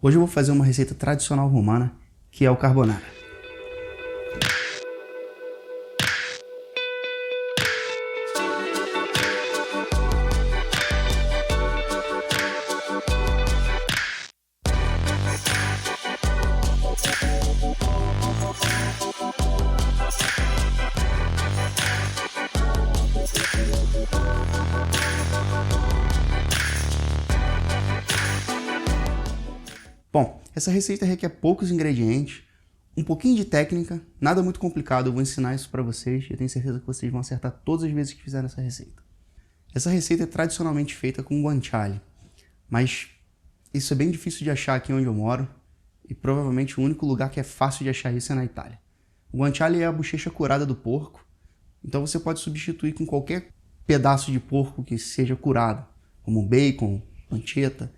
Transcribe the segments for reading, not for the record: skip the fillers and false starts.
Hoje eu vou fazer uma receita tradicional romana, que é o carbonara. Bom, essa receita requer poucos ingredientes, um pouquinho de técnica, nada muito complicado. Eu vou ensinar isso para vocês e eu tenho certeza que vocês vão acertar todas as vezes que fizerem essa receita. Essa receita é tradicionalmente feita com guanciale, mas isso é bem difícil de achar aqui onde eu moro e provavelmente o único lugar que é fácil de achar isso é na Itália. O guanciale é a bochecha curada do porco, então você pode substituir com qualquer pedaço de porco que seja curado, como bacon, pancetta,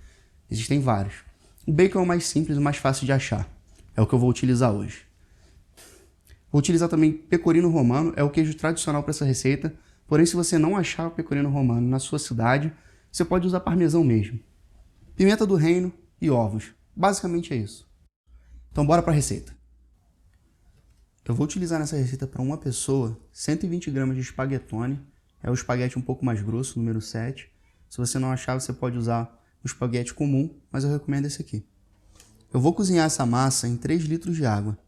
existem vários. O bacon é o mais simples e o mais fácil de achar. É o que eu vou utilizar hoje. Vou utilizar também pecorino romano, é o queijo tradicional para essa receita. Porém, se você não achar o pecorino romano na sua cidade, você pode usar parmesão mesmo. Pimenta do reino e ovos. Basicamente é isso. Então bora para a receita. Eu vou utilizar nessa receita para uma pessoa 120 gramas de espaguetone. É o espaguete um pouco mais grosso, número 7. Se você não achar, você pode usar o espaguete comum, mas eu recomendo esse aqui. Eu vou cozinhar essa massa em 3 litros de água.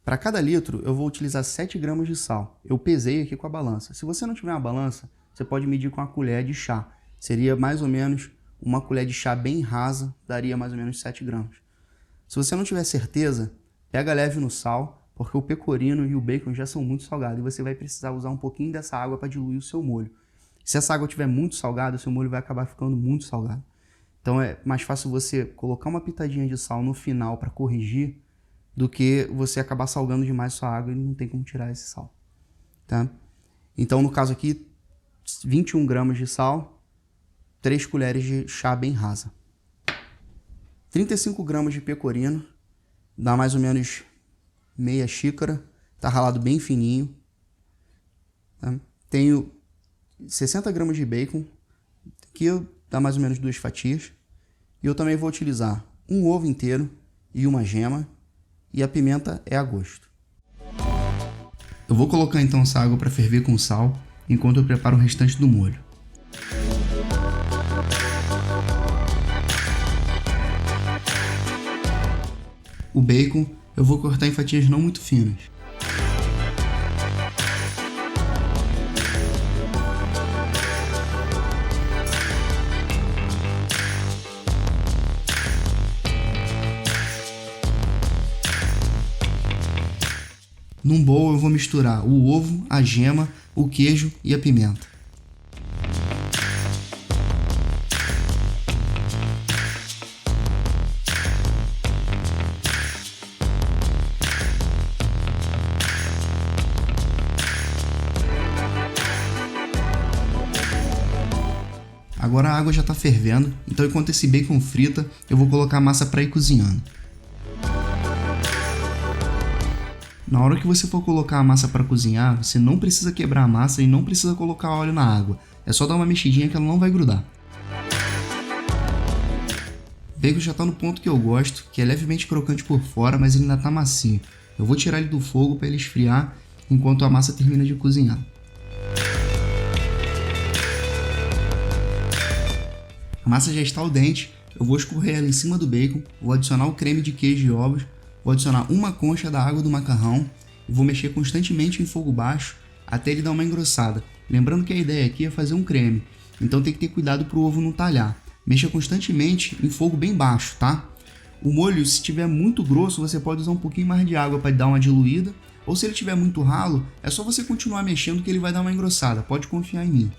Para cada litro, eu vou utilizar 7 gramas de sal. Eu pesei aqui com a balança. Se você não tiver uma balança, você pode medir com a colher de chá. Seria mais ou menos uma colher de chá bem rasa, daria mais ou menos 7 gramas. Se você não tiver certeza, pega leve no sal, porque o pecorino e o bacon já são muito salgados e você vai precisar usar um pouquinho dessa água para diluir o seu molho. Se essa água estiver muito salgada, o seu molho vai acabar ficando muito salgado. Então é mais fácil você colocar uma pitadinha de sal no final para corrigir do que você acabar salgando demais sua água e não tem como tirar esse sal. Tá? Então no caso aqui, 21 gramas de sal, 3 colheres de chá bem rasa. 35 gramas de pecorino, dá mais ou menos meia xícara, tá ralado bem fininho. Tá? Tenho 60 gramas de bacon, que dá mais ou menos 2 fatias. E eu também vou utilizar um ovo inteiro e uma gema, e a pimenta é a gosto. Eu vou colocar então essa água para ferver com sal, enquanto eu preparo o restante do molho. O bacon eu vou cortar em fatias não muito finas. Num bowl eu vou misturar o ovo, a gema, o queijo e a pimenta. Agora a água já está fervendo, então enquanto esse bacon frita, eu vou colocar a massa para ir cozinhando. Na hora que você for colocar a massa para cozinhar, você não precisa quebrar a massa e não precisa colocar óleo na água. É só dar uma mexidinha que ela não vai grudar. O bacon já está no ponto que eu gosto, que é levemente crocante por fora, mas ele ainda está macio. Eu vou tirar ele do fogo para ele esfriar enquanto a massa termina de cozinhar. A massa já está al dente, eu vou escorrer ela em cima do bacon, vou adicionar o creme de queijo e ovos, vou adicionar uma concha da água do macarrão e vou mexer constantemente em fogo baixo até ele dar uma engrossada. Lembrando que a ideia aqui é fazer um creme, então tem que ter cuidado para o ovo não talhar. Mexa constantemente em fogo bem baixo, tá? O molho, se estiver muito grosso, você pode usar um pouquinho mais de água para dar uma diluída, ou se ele estiver muito ralo, é só você continuar mexendo que ele vai dar uma engrossada, pode confiar em mim.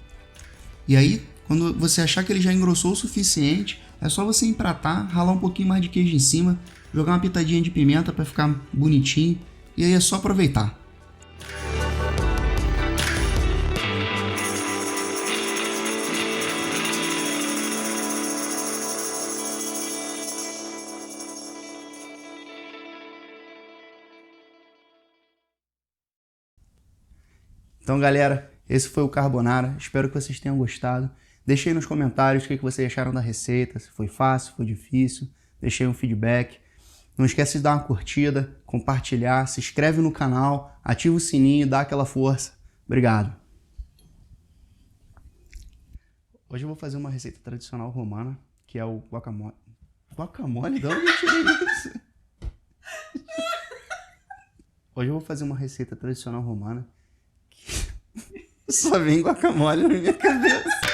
E aí, quando você achar que ele já engrossou o suficiente, é só você empratar, ralar um pouquinho mais de queijo em cima, jogar uma pitadinha de pimenta para ficar bonitinho, e aí é só aproveitar. Então, galera, esse foi o carbonara. Espero que vocês tenham gostado. Deixem nos comentários o que vocês acharam da receita, se foi fácil, se foi difícil. deixei um feedback. Não esquece de dar uma curtida, compartilhar, se inscreve no canal, ativa o sininho, dá aquela força. Obrigado. Hoje eu vou fazer uma receita tradicional romana, que é o guacamole. Guacamole? De onde eu tirei isso? Hoje eu vou fazer uma receita tradicional romana que só vem guacamole na minha cabeça.